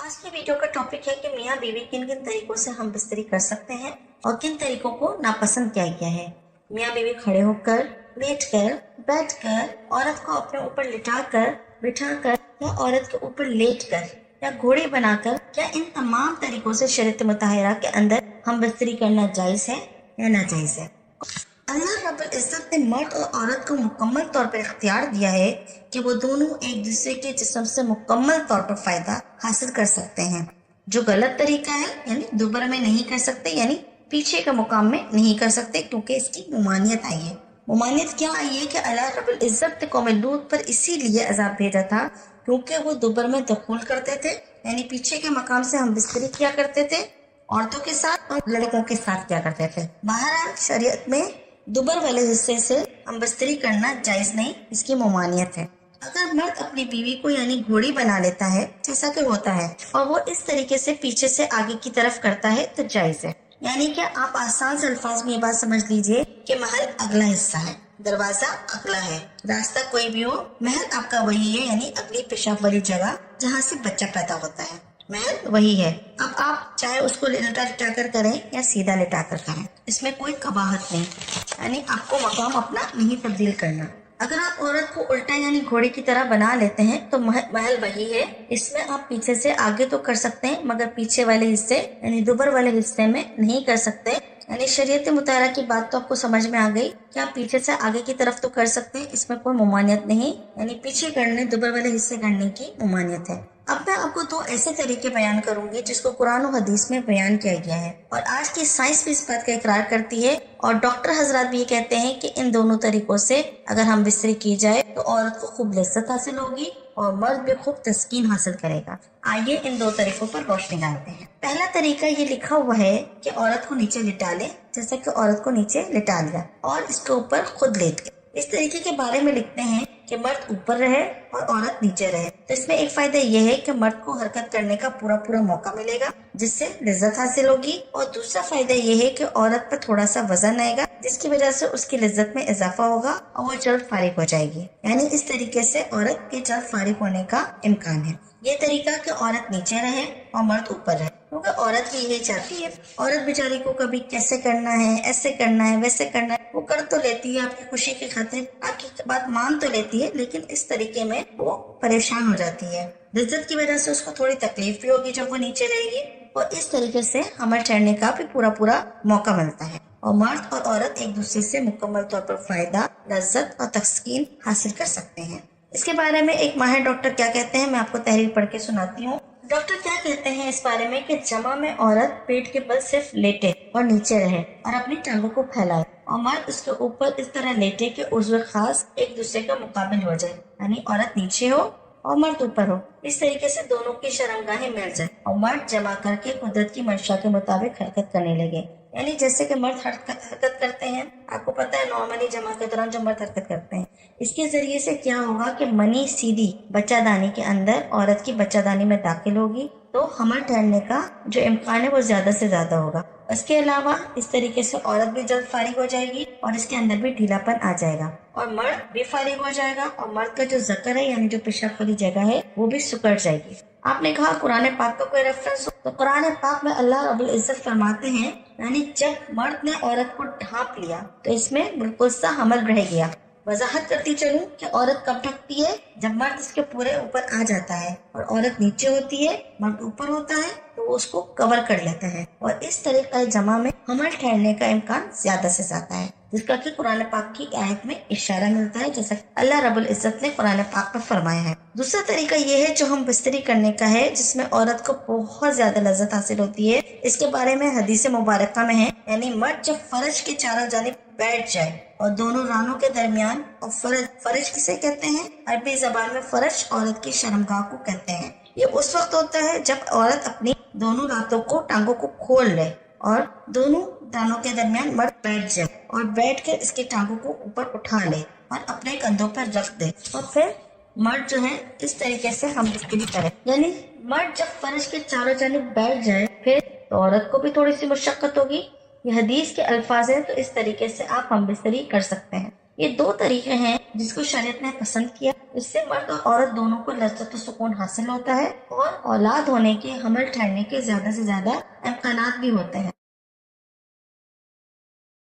आज की वीडियो का टॉपिक है कि मियाँ बीवी किन किन तरीकों से हम बिस्तरी कर सकते हैं और किन तरीकों को नापसंद किया गया है। मियाँ बीवी खड़े होकर, लेटकर, बैठकर, औरत को अपने ऊपर लिटाकर, बिठाकर या औरत के ऊपर लेटकर या घोड़े बनाकर, क्या इन तमाम तरीकों से शरीयत मुताहरा के अंदर हम बिस्तरी करना जायज़ है या नाजायज़ है। अल्लाह रब्बुल इज्जत ने मर्द और औरत को मुकम्मल तौर पर इख्तियार दिया है कि वो दोनों एक दूसरे के जिस्म से मुकम्मल तौर पर फायदा हासिल कर सकते हैं। जो गलत तरीका है यानी दोबारा में नहीं कर सकते, यानी पीछे के मुकाम में नहीं कर सकते, क्योंकि इसकी मुमानियत आई है। मुमानियत क्या आई है कि अल्लाह रब्बुल इज्जत ने कौम लूत पर इसीलिए अजाब भेजा था क्योंकि वो दोबारा में दखूल करते थे, यानी पीछे के मकाम से हम बिस्तरी किया करते थे, औरतों के साथ और लड़कों के साथ किया करते थे। बहरहाल शरीयत में दुबर वाले हिस्से से हम बिस्तरी करना जायज नहीं, इसकी मुमानियत है। अगर मर्द अपनी बीवी को यानी घोड़ी बना लेता है, जैसा कि होता है, और वो इस तरीके से पीछे से आगे की तरफ करता है तो जायज है। यानी कि आप आसान से अल्फाज में ये बात समझ लीजिए कि महल अगला हिस्सा है, दरवाजा अगला है, रास्ता कोई भी हो, महल आपका वही है, यानी अगली पेशाब वाली जगह जहाँ से बच्चा पैदा होता है, महल वही है। अब आप चाहे उसको लेटा लिटा कर करें या सीधा लिटा कर करें, इसमें कोई कबाहत नहीं, यानी आपको मकाम अपना नहीं तब्दील करना। अगर आप औरत को उल्टा यानी घोड़े की तरह बना लेते हैं तो महल वही है। इसमें आप पीछे से आगे तो कर सकते हैं, मगर पीछे वाले हिस्से यानी दुबर वाले हिस्से में नहीं कर सकते। यानी शरीयत मुताहरा की बात तो आपको समझ में आ गई कि आप पीछे से आगे की तरफ तो कर सकते हैं, इसमें कोई मुमानियत नहीं, यानी पीछे करने दुबर वाले हिस्से करने की मुमानियत है। अब मैं आपको दो ऐसे तरीके बयान करूंगी जिसको कुरान और हदीस में बयान किया गया है, और आज की साइंस भी इस बात का इकरार करती है, और डॉक्टर हजरात भी ये कहते हैं कि इन दोनों तरीकों से अगर हम बिस्तरी की जाए तो औरत को खूब लज्जत हासिल होगी और मर्द भी खूब तस्कीन हासिल करेगा। आइए इन दो तरीकों पर रोशनी डालते हैं। पहला तरीका ये लिखा हुआ है कि औरत को नीचे लिटा ले, जैसे कि औरत को नीचे लिटा लिया और इसके ऊपर खुद लेट गए। इस तरीके के बारे में लिखते हैं कि मर्द ऊपर रहे और औरत नीचे रहे। तो इसमें एक फायदा यह है कि मर्द को हरकत करने का पूरा मौका मिलेगा, जिससे लज्जत हासिल होगी, और दूसरा फायदा यह है कि औरत पर थोड़ा सा वजन आएगा, जिसकी वजह से उसकी लज्जत में इजाफा होगा और वो जल्द फारिग हो जाएगी। यानी इस तरीके से औरत के जल्द फारिग होने का इम्कान है। ये तरीका कि औरत नीचे रहे और मर्द ऊपर रहे, क्योंकि औरत भी यही चाहती है। औरत बेचारी को कभी कैसे करना है, ऐसे करना है, वैसे करना है, वो कर तो लेती है आपकी खुशी की खातिर, आपकी बात मान तो लेती है, लेकिन इस तरीके में वो परेशान हो जाती है। लज्जत की वजह से उसको थोड़ी तकलीफ भी होगी जब वो नीचे रहेगी, और इस तरीके से हमल ठहरने का भी पूरा मौका मिलता है, और मर्द और औरत एक दूसरे से मुकम्मल तौर पर फायदा, लज्जत और तस्कीन हासिल कर सकते हैं। इसके बारे में एक माहिर डॉक्टर क्या कहते हैं, मैं आपको तहरीर पढ़ के सुनाती हूँ। डॉक्टर क्या कहते हैं इस बारे में कि जमा में औरत पेट के बल सिर्फ लेटे और नीचे रहे और अपनी टांगों को फैलाए, और मर्द उसके ऊपर इस तरह लेटे कि उज़्व खास एक दूसरे का मुकाबिल हो जाए, यानी औरत नीचे हो और मर्द ऊपर हो। इस तरीके से दोनों की शर्मगाहें मिल जाए और मर्द जमा करके कुदरत की मंशा के मुताबिक हरकत करने लगे। यानी जैसे कि मर्द हरकत करते हैं, आपको पता है नॉर्मली जमा के दौरान जो मर्द हरकत करते हैं, इसके जरिए से क्या होगा कि मनी सीधी बच्चादानी के अंदर औरत की बच्चादानी में दाखिल होगी, तो हमल ठहरने का जो इम्कान है वो ज्यादा से ज्यादा होगा। इसके अलावा इस तरीके से औरत भी जल्द फारिग हो जाएगी और इसके अंदर भी ढीलापन आ जाएगा, और मर्द भी फारिग हो जाएगा, और मर्द का जो ज़कर है यानी जो पेशाब वाली जगह है वो भी सुकड़ जाएगी। आपने कहा कुरान पाक का कोई रेफरेंस हो, तो कुरान पाक में अल्लाह रब्बुल इज्जत फरमाते हैं, यानी जब मर्द ने औरत को ढांप लिया तो इसमें बिल्कुल सा हमल रह गया। वजाहत करती चलूं कि औरत कब ढकती है, जब मर्द इसके पूरे ऊपर आ जाता है और औरत नीचे होती है, मर्द ऊपर होता है, तो वो उसको कवर कर लेता है, और इस तरीका जमा में हमल ठहरने का इम्कान ज्यादा से ज्यादा है, जिसका कि कुरान पाक की आयत में इशारा मिलता है, जैसा अल्लाह रब्बुल इज्जत ने कुरान पाक में फरमाया है। दूसरा तरीका ये है जो हम बिस्तरी करने का है, जिसमें औरत को बहुत ज्यादा लज्जत हासिल होती है। इसके बारे में हदीस मुबारका में है, यानी मर्द जब फर्ज के चारों जानिब बैठ जाए और दोनों रानों के दरमियान, और फर्ज किसे कहते हैं, अरबी जबान में फर्ज औरत की शर्मगाह को कहते हैं। ये उस वक्त होता है जब औरत अपनी दोनों रातों को, टांगों को खोल ले और दोनों दानों के दरमियान मर्द बैठ जाए, और बैठ कर इसके टांगों को ऊपर उठा ले और अपने कंधों पर रख दे, और फिर मर्द जो है इस तरीके से हम बिस्तरी करें। यानी मर्द जब फर्ज के चारों जानिब बैठ जाए, फिर तो औरत को भी थोड़ी सी मुशक्कत होगी। ये हदीस के अल्फाज है, तो इस तरीके से आप हम बिस्तरी कर सकते हैं। یہ دو طریقے ہیں جس کو شریعت نے پسند کیا، اس سے مرد اور عورت دونوں کو لذت و سکون حاصل ہوتا ہے اور اولاد ہونے کے، حمل ٹھہرنے کے زیادہ سے زیادہ امکانات بھی ہوتے ہیں۔